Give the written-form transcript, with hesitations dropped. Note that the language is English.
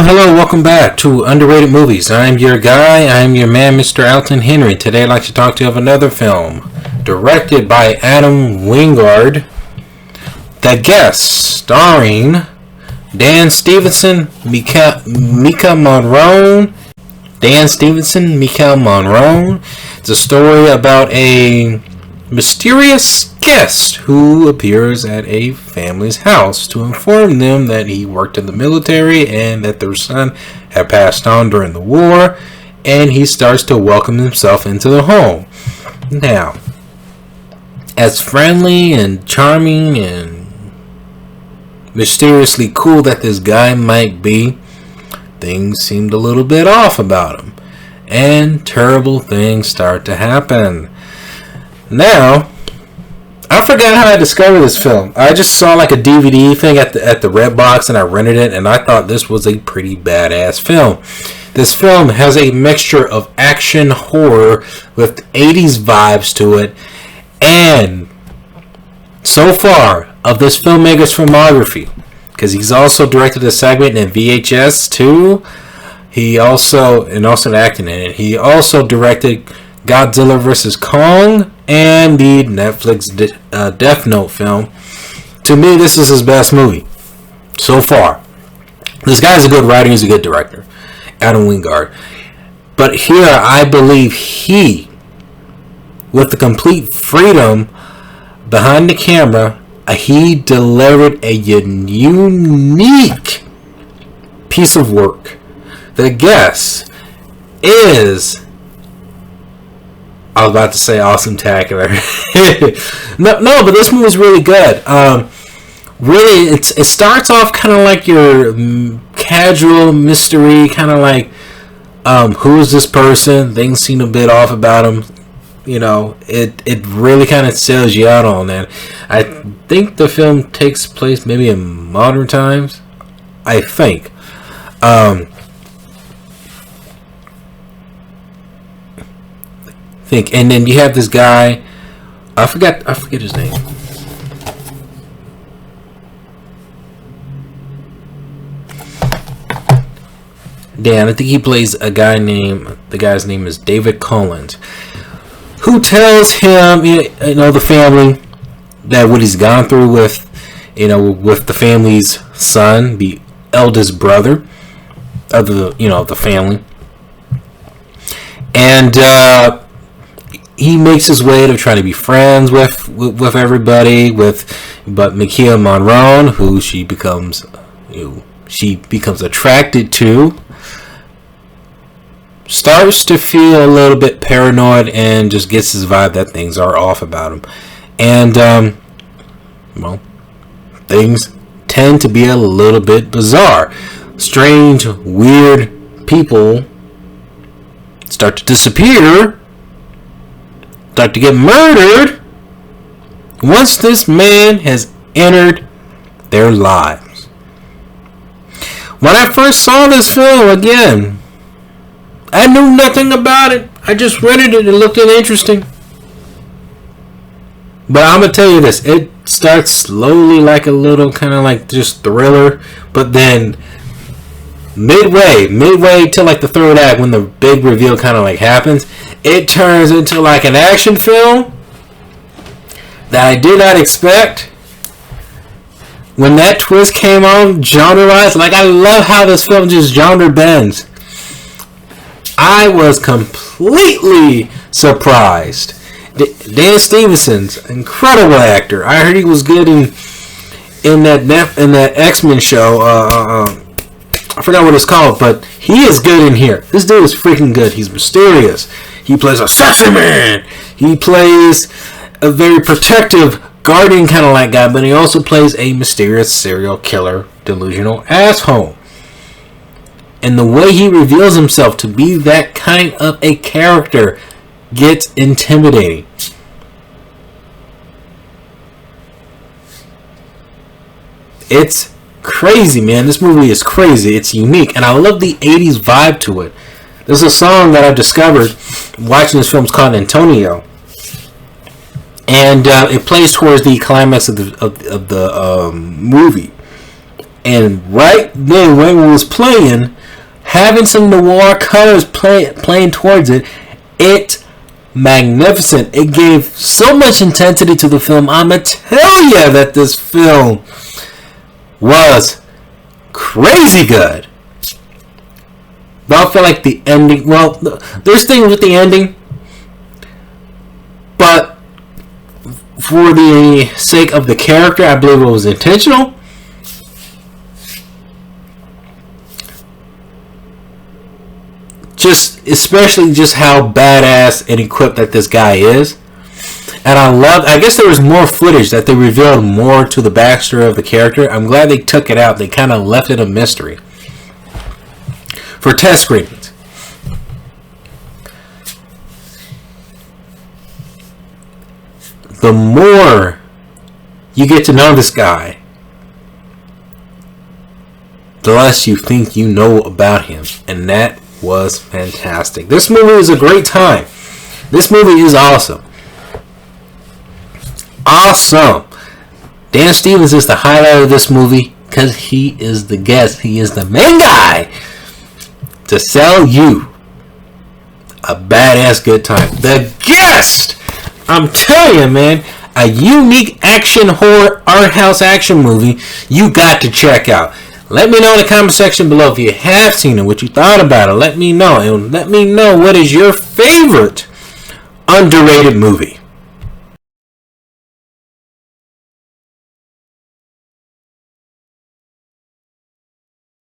Hello, welcome back to Underrated Movies. I'm your guy, I'm your man, Mr. Alton Henry. Today I'd like to talk to you of another film, directed by Adam Wingard. The Guest, starring Dan Stevenson, Mika Monroe. It's a story about a mysterious guest who appears at a family's house to inform them that he worked in the military and that their son had passed on during the war, and he starts to welcome himself into the home. Now, as friendly and charming and mysteriously cool that this guy might be, things seemed a little bit off about him, and terrible things start to happen. Now, I forgot how I discovered this film. I just saw like a DVD thing at the Redbox, and I rented it, and I thought this was a pretty badass film. This film has a mixture of action horror with 80s vibes to it, and so far of this filmmaker's filmography, because he's also directed a segment in VHS too. He also acting in it. He also directed Godzilla vs. Kong and the Netflix Death Note film. To me, this is his best movie so far. This guy's a good writer, he's a good director, Adam Wingard. But here, I believe he, with the complete freedom behind the camera, he delivered a unique piece of work. The Guest is, I was about to say awesome-tacular. no, but this movie's really good. Really, it starts off kind of like your casual mystery, kind of like, who is this person? Things seem a bit off about him. You know, it really kind of sells you out on that. I think the film takes place maybe in modern times. I think. And then you have this guy, I forget his name. Dan, I think he plays a guy named, the guy's name is David Collins, who tells him, the family, that what he's gone through with the family's son, the eldest brother of the family, and he makes his way to try to be friends with everybody, but Mika Monroe, who she becomes attracted to, starts to feel a little bit paranoid and just gets his vibe that things are off about him. And things tend to be a little bit bizarre. Strange, weird people start to disappear, start to get murdered once this man has entered their lives. When I first saw this film, again, I knew nothing about it. I just rented it and looked at it interesting. But I'm going to tell you this, it starts slowly like a little kind of like just thriller, but then midway till like the third act, when the big reveal kind of like happens, it turns into like an action film that I did not expect. When that twist came on, genre-wise, like I love how this film just genre bends. I was completely surprised. Dan Stevenson's incredible actor. I heard he was good in that X-Men show. I forgot what it's called, but he is good in here. This dude is freaking good. He's mysterious. He plays a sassy man. He plays a very protective, guardian kind of like guy, but he also plays a mysterious serial killer, delusional asshole. And the way he reveals himself to be that kind of a character gets intimidating. It's crazy, man. This movie is crazy. It's unique, and I love the 80s vibe to it. There's a song that I discovered watching this film. It's called Antonio, and it plays towards the climax of the movie. And right then, when it was playing, having some noir colors playing towards it, it's magnificent. It gave so much intensity to the film. I'ma tell you that this film was crazy good. But I feel like the ending, well, there's things with the ending, but for the sake of the character, I believe it was intentional. Especially just how badass and equipped that this guy is. And I guess there was more footage that they revealed more to the backstory of the character. I'm glad they took it out. They kind of left it a mystery for test screenings. The more you get to know this guy, the less you think you know about him. And that was fantastic. This movie is a great time. This movie is awesome. Awesome. Dan Stevens is the highlight of this movie because he is the guest. He is the main guy to sell you a badass good time. The guest! I'm telling you, man, a unique action horror art house action movie you got to check out. Let me know in the comment section below if you have seen it, what you thought about it. Let me know. And let me know what is your favorite underrated movie.